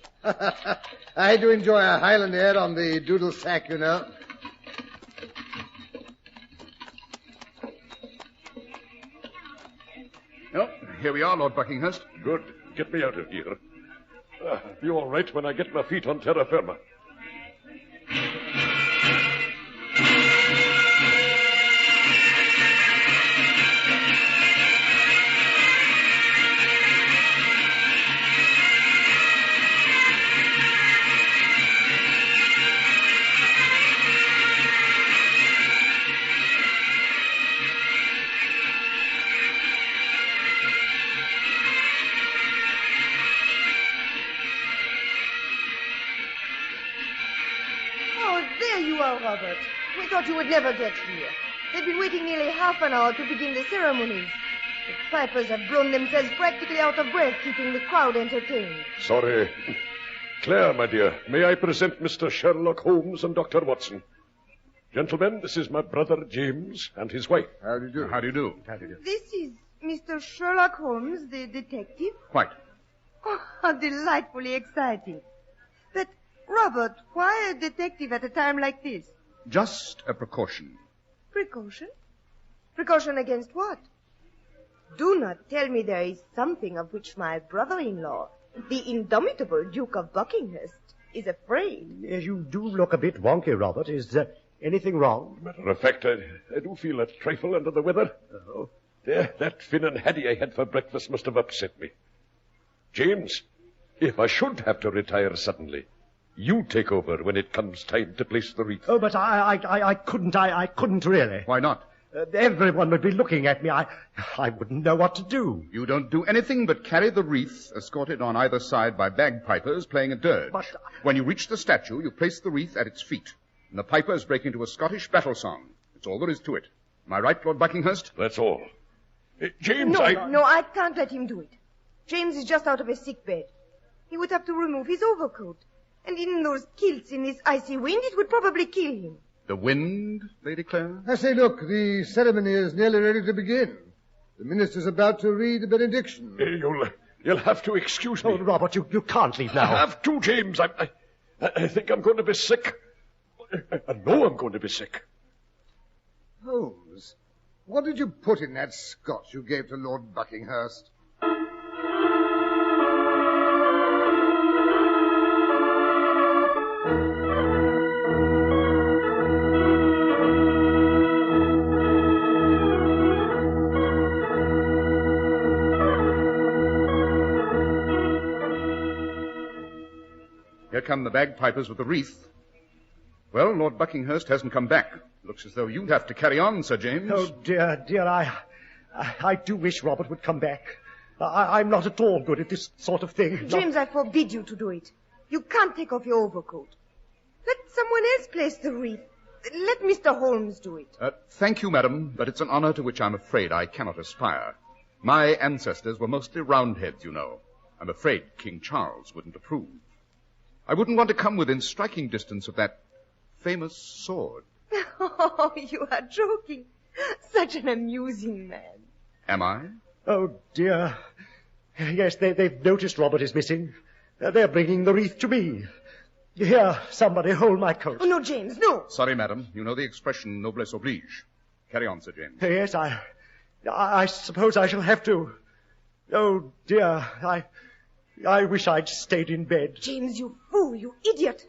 I do enjoy a Highland air on the doodle sack, you know. Well, here we are, Lord Buckinghurst. Good. Get me out of here. Be all right when I get my feet on terra firma. Oh, Robert, we thought you would never get here. They've been waiting nearly half an hour to begin the ceremonies. The pipers have blown themselves practically out of breath keeping the crowd entertained. Sorry. Claire, my dear, may I present Mr. Sherlock Holmes and Dr. Watson? Gentlemen, this is my brother James and his wife. How do you do? How do you do? This is Mr. Sherlock Holmes, the detective. Quite. Oh, how delightfully exciting. But, Robert, why a detective at a time like this? Just a precaution. Precaution? Precaution against what? Do not tell me there is something of which my brother-in-law, the indomitable Duke of Buckingham, is afraid. Yes, you do look a bit wonky, Robert. Is there anything wrong? Matter of fact, I do feel a trifle under the weather. Oh. There, that Finn and Haddie I had for breakfast must have upset me. James, if I should have to retire suddenly, you take over when it comes time to place the wreath. Oh, but I couldn't really. Why not? Everyone would be looking at me. I wouldn't know what to do. You don't do anything but carry the wreath, escorted on either side by bagpipers playing a dirge. But when you reach the statue, you place the wreath at its feet, and the pipers break into a Scottish battle song. That's all there is to it. Am I right, Lord Buckinghurst? That's all. James, No, I can't let him do it. James is just out of a sick bed. He would have to remove his overcoat. And in those kilts in this icy wind, it would probably kill him. The wind, Lady Claire? I say, look, the ceremony is nearly ready to begin. The minister's about to read the benediction. You'll have to excuse me. Oh, Robert, you can't leave now. I have to, James. I think I'm going to be sick. I know I'm going to be sick. Holmes, what did you put in that scotch you gave to Lord Buckinghurst? Here come the bagpipers with the wreath. Well, Lord Buckinghurst hasn't come back. Looks as though you'd have to carry on, Sir James. Oh, dear, I do wish Robert would come back. I'm not at all good at this sort of thing. James, I forbid you to do it. You can't take off your overcoat. Let someone else place the wreath. Let Mr. Holmes do it. Thank you, madam, but it's an honor to which I'm afraid I cannot aspire. My ancestors were mostly Roundheads, you know. I'm afraid King Charles wouldn't approve. I wouldn't want to come within striking distance of that famous sword. Oh, you are joking. Such an amusing man. Am I? Oh, dear. Yes, they've noticed Robert is missing. They're bringing the wreath to me. Here, somebody hold my coat. Oh, no, James, no. Sorry, madam. You know the expression noblesse oblige. Carry on, Sir James. Yes, I suppose I shall have to. Oh, dear. I wish I'd stayed in bed. James, you fool, you idiot.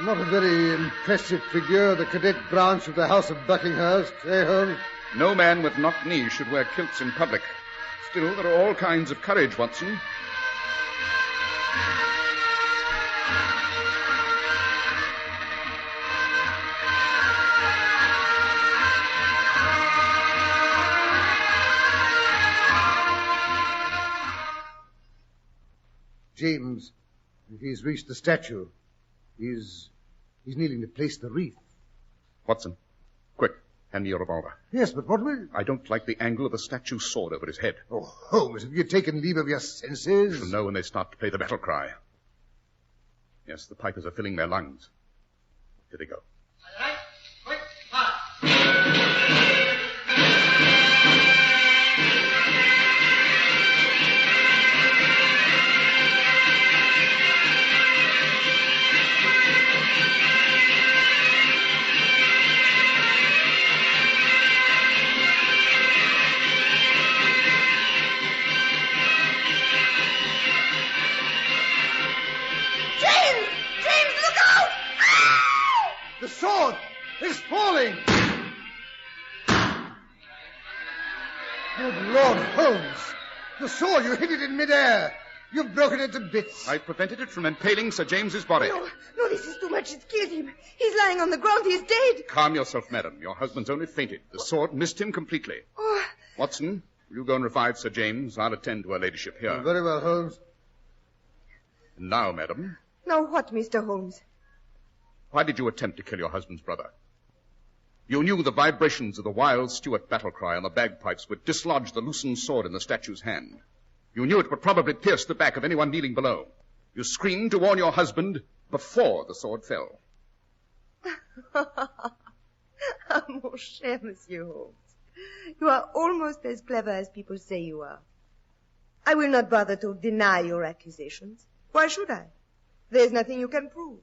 Not a very impressive figure, the cadet branch of the House of Buckinghurst, eh, Holmes? No man with knocked knees should wear kilts in public. Still, there are all kinds of courage, Watson. James, if he's reached the statue, he's kneeling to place the wreath. Watson, quick, hand me your revolver. Yes, but what will... I don't like the angle of the statue's sword over his head. Oh, Holmes, have you taken leave of your senses? You shall know when they start to play the battle cry. Yes, the pipers are filling their lungs. Here they go. The sword is falling! Good Lord, Holmes! The sword, you hit it in midair. You've broken it to bits. I prevented it from impaling Sir James's body. No, this is too much. It's killed him. He's lying on the ground. He's dead. Calm yourself, madam. Your husband's only fainted. The sword missed him completely. Oh. Watson, will you go and revive Sir James? I'll attend to her ladyship here. Very well, Holmes. And now, madam, Now what, Mr. Holmes? why did you attempt to kill your husband's brother? You knew the vibrations of the wild Stuart battle cry on the bagpipes would dislodge the loosened sword in the statue's hand. You knew it would probably pierce the back of anyone kneeling below. You screamed to warn your husband before the sword fell. Mon cher Monsieur Holmes, you are almost as clever as people say you are. I will not bother to deny your accusations. Why should I? There's nothing you can prove.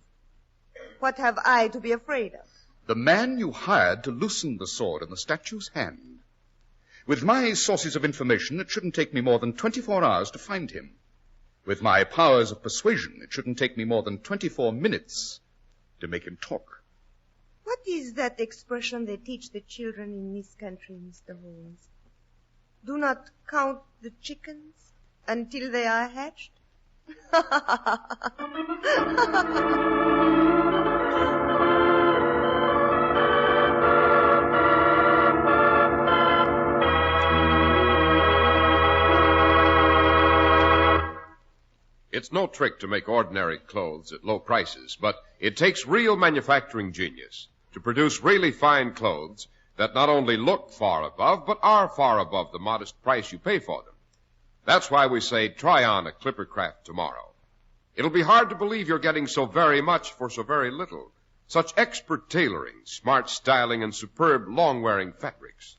What have I to be afraid of? The man you hired to loosen the sword in the statue's hand. With my sources of information, it shouldn't take me more than 24 hours to find him. With my powers of persuasion, it shouldn't take me more than 24 minutes to make him talk. What is that expression they teach the children in this country, Mr. Holmes? Do not count the chickens until they are hatched? It's no trick to make ordinary clothes at low prices, but it takes real manufacturing genius to produce really fine clothes that not only look far above, but are far above the modest price you pay for them. That's why we say try on a Clippercraft tomorrow. It'll be hard to believe you're getting so very much for so very little. Such expert tailoring, smart styling, and superb long-wearing fabrics.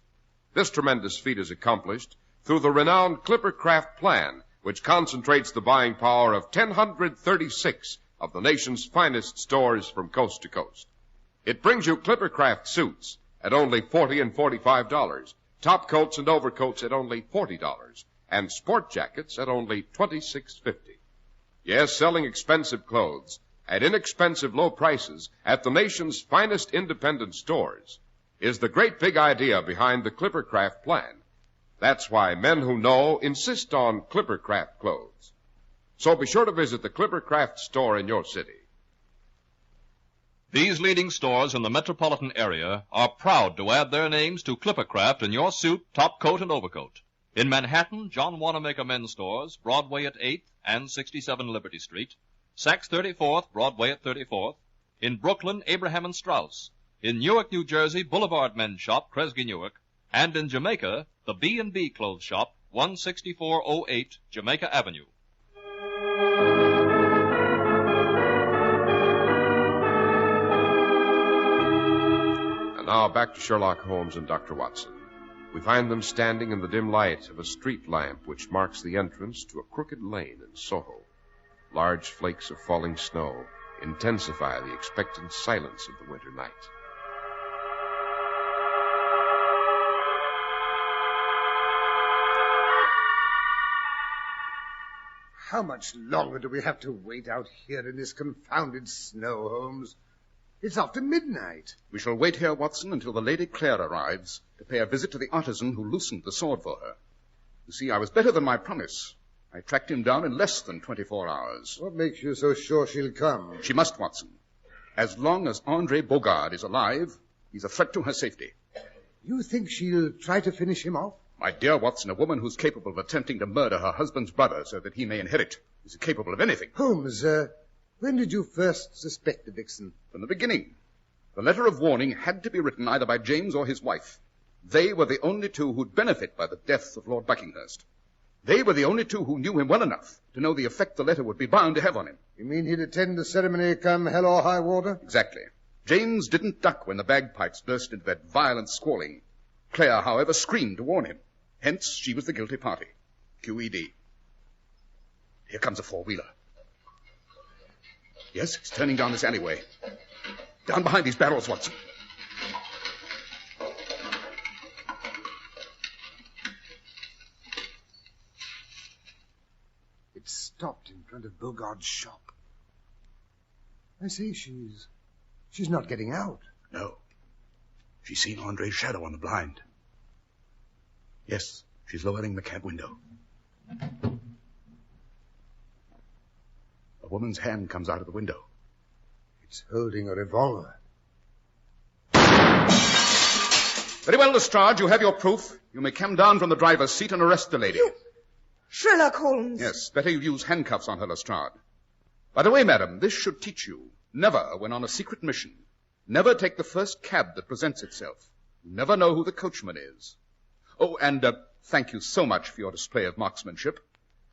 This tremendous feat is accomplished through the renowned Clippercraft plan, which concentrates the buying power of 1,036 of the nation's finest stores from coast to coast. It brings you Clippercraft suits at only $40 and $45, top coats and overcoats at only $40, and sport jackets at only $26.50. Yes, selling expensive clothes at inexpensive low prices at the nation's finest independent stores is the great big idea behind the Clippercraft plan. That's why men who know insist on Clippercraft clothes. So be sure to visit the Clippercraft store in your city. These leading stores in the metropolitan area are proud to add their names to Clippercraft in your suit, top coat, and overcoat. In Manhattan, John Wanamaker Men's Stores, Broadway at 8th and 67 Liberty Street. Saks 34th, Broadway at 34th. In Brooklyn, Abraham and Straus. In Newark, New Jersey, Boulevard Men's Shop, Kresge Newark. And in Jamaica, the B&B Clothes Shop, 16408 Jamaica Avenue. And now back to Sherlock Holmes and Dr. Watson. We find them standing in the dim light of a street lamp which marks the entrance to a crooked lane in Soho. Large flakes of falling snow intensify the expectant silence of the winter night. How much longer do we have to wait out here in this confounded snow, Holmes? It's after midnight. We shall wait here, Watson, until the Lady Clare arrives to pay a visit to the artisan who loosened the sword for her. You see, I was better than my promise. I tracked him down in less than 24 hours. What makes you so sure she'll come? She must, Watson. As long as Andre Bogard is alive, he's a threat to her safety. You think she'll try to finish him off? My dear Watson, a woman who's capable of attempting to murder her husband's brother so that he may inherit is capable of anything. Holmes, when did you first suspect the vixen? From the beginning. The letter of warning had to be written either by James or his wife. They were the only two who'd benefit by the death of Lord Buckinghurst. They were the only two who knew him well enough to know the effect the letter would be bound to have on him. You mean he'd attend the ceremony come hell or high water? Exactly. James didn't duck when the bagpipes burst into that violent squalling. Claire, however, screamed to warn him. Hence, she was the guilty party. QED. Here comes a four-wheeler. Yes, it's turning down this alleyway. Down behind these barrels, Watson. It stopped in front of Bogard's shop. I say she's not getting out. No. She's seen Andre's shadow on the blind. Yes, She's lowering the cab window. A woman's hand comes out of the window. It's holding a revolver. Very well, Lestrade, you have your proof. You may come down from the driver's seat and arrest the lady. Sherlock Holmes. Yes, better you use handcuffs on her, Lestrade. By the way, madam, this should teach you. Never, when on a secret mission, never take the first cab that presents itself. You never know who the coachman is. Oh, and thank you so much for your display of marksmanship.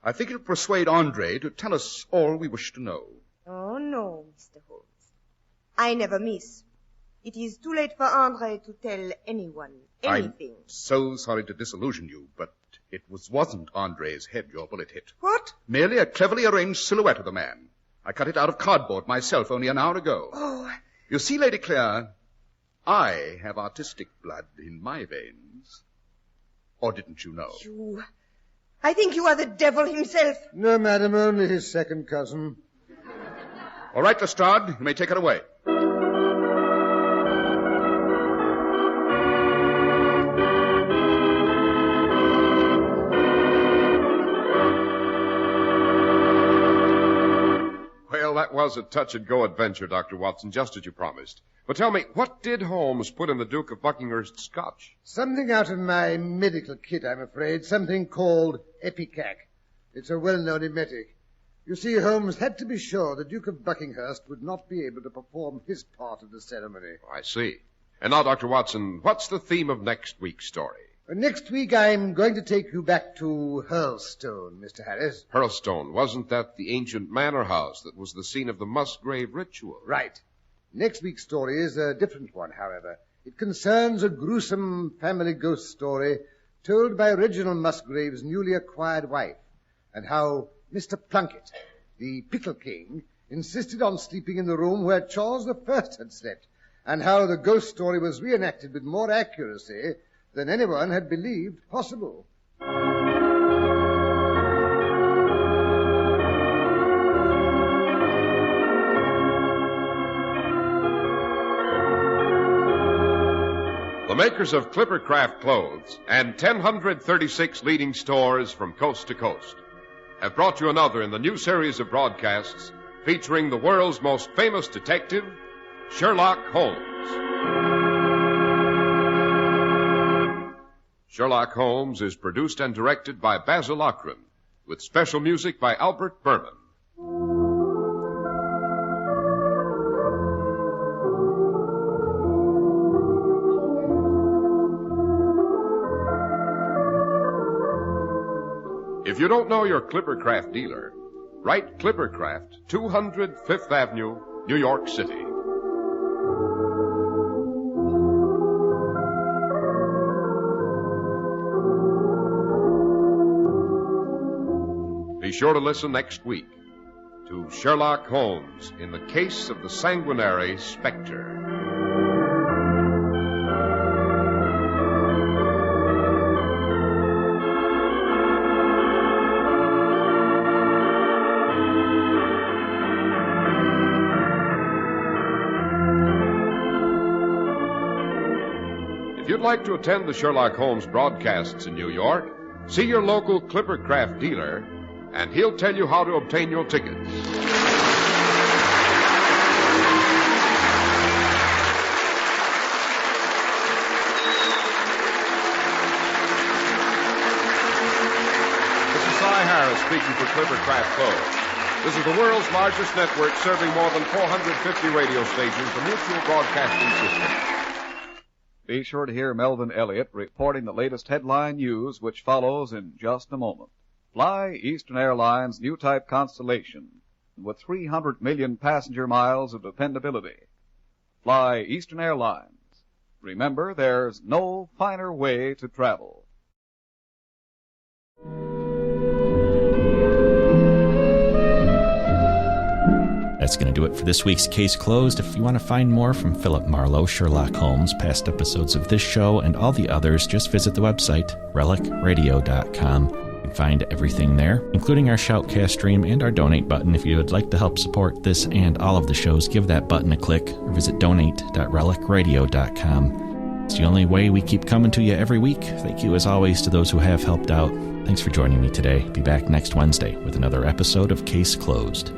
I think it'll persuade Andre to tell us all we wish to know. Oh, no, Mr. Holmes. I never miss. It is too late for Andre to tell anyone anything. I'm so sorry to disillusion you, but it wasn't Andre's head your bullet hit. What? Merely a cleverly arranged silhouette of the man. I cut it out of cardboard myself only an hour ago. Oh. You see, Lady Claire, I have artistic blood in my veins. Or didn't you know? I think you are the devil himself. No, madam, only his second cousin. All right, Lestrade, you may take her away. Well, that was a touch-and-go adventure, Dr. Watson, just as you promised. But tell me, what did Holmes put in the Duke of Buckinghurst's scotch? Something out of my medical kit, I'm afraid. Something called Epicac. It's a well-known emetic. You see, Holmes had to be sure the Duke of Buckinghurst would not be able to perform his part of the ceremony. I see. And now, Dr. Watson, what's the theme of next week's story? Next week, I'm going to take you back to Hurlstone, Mr. Harris. Hurlstone, wasn't that the ancient manor house that was the scene of the Musgrave ritual? Right. Next week's story is a different one, however. It concerns a gruesome family ghost story told by Reginald Musgrave's newly acquired wife, and how Mr. Plunkett, the Pickle King, insisted on sleeping in the room where Charles I had slept, and how the ghost story was reenacted with more accuracy than anyone had believed possible. The makers of Clippercraft clothes and 1,036 leading stores from coast to coast have brought you another in the new series of broadcasts featuring the world's most famous detective, Sherlock Holmes. Sherlock Holmes is produced and directed by Basil Lochran, with special music by Albert Berman. If you don't know your Clippercraft dealer, write Clippercraft, 200 Fifth Avenue, New York City. Be sure to listen next week to Sherlock Holmes in the case of the sanguinary Spectre. If you'd like to attend the Sherlock Holmes broadcasts in New York, see your local Clippercraft dealer, and he'll tell you how to obtain your tickets. This is Cy Harris speaking for Clippercraft Clothes. This is the world's largest network serving more than 450 radio stations, the Mutual Broadcasting System. Be sure to hear Melvin Elliott reporting the latest headline news, which follows in just a moment. Fly Eastern Airlines' new type Constellation with 300 million passenger miles of dependability. Fly Eastern Airlines. Remember, there's no finer way to travel. That's going to do it for this week's Case Closed. If you want to find more from Philip Marlowe, Sherlock Holmes, past episodes of this show and all the others, just visit the website, relicradio.com. You can find everything there, including our Shoutcast stream and our donate button. If you would like to help support this and all of the shows, give that button a click or visit donate.relicradio.com. It's the only way we keep coming to you every week. Thank you, as always, to those who have helped out. Thanks for joining me today. Be back next Wednesday with another episode of Case Closed.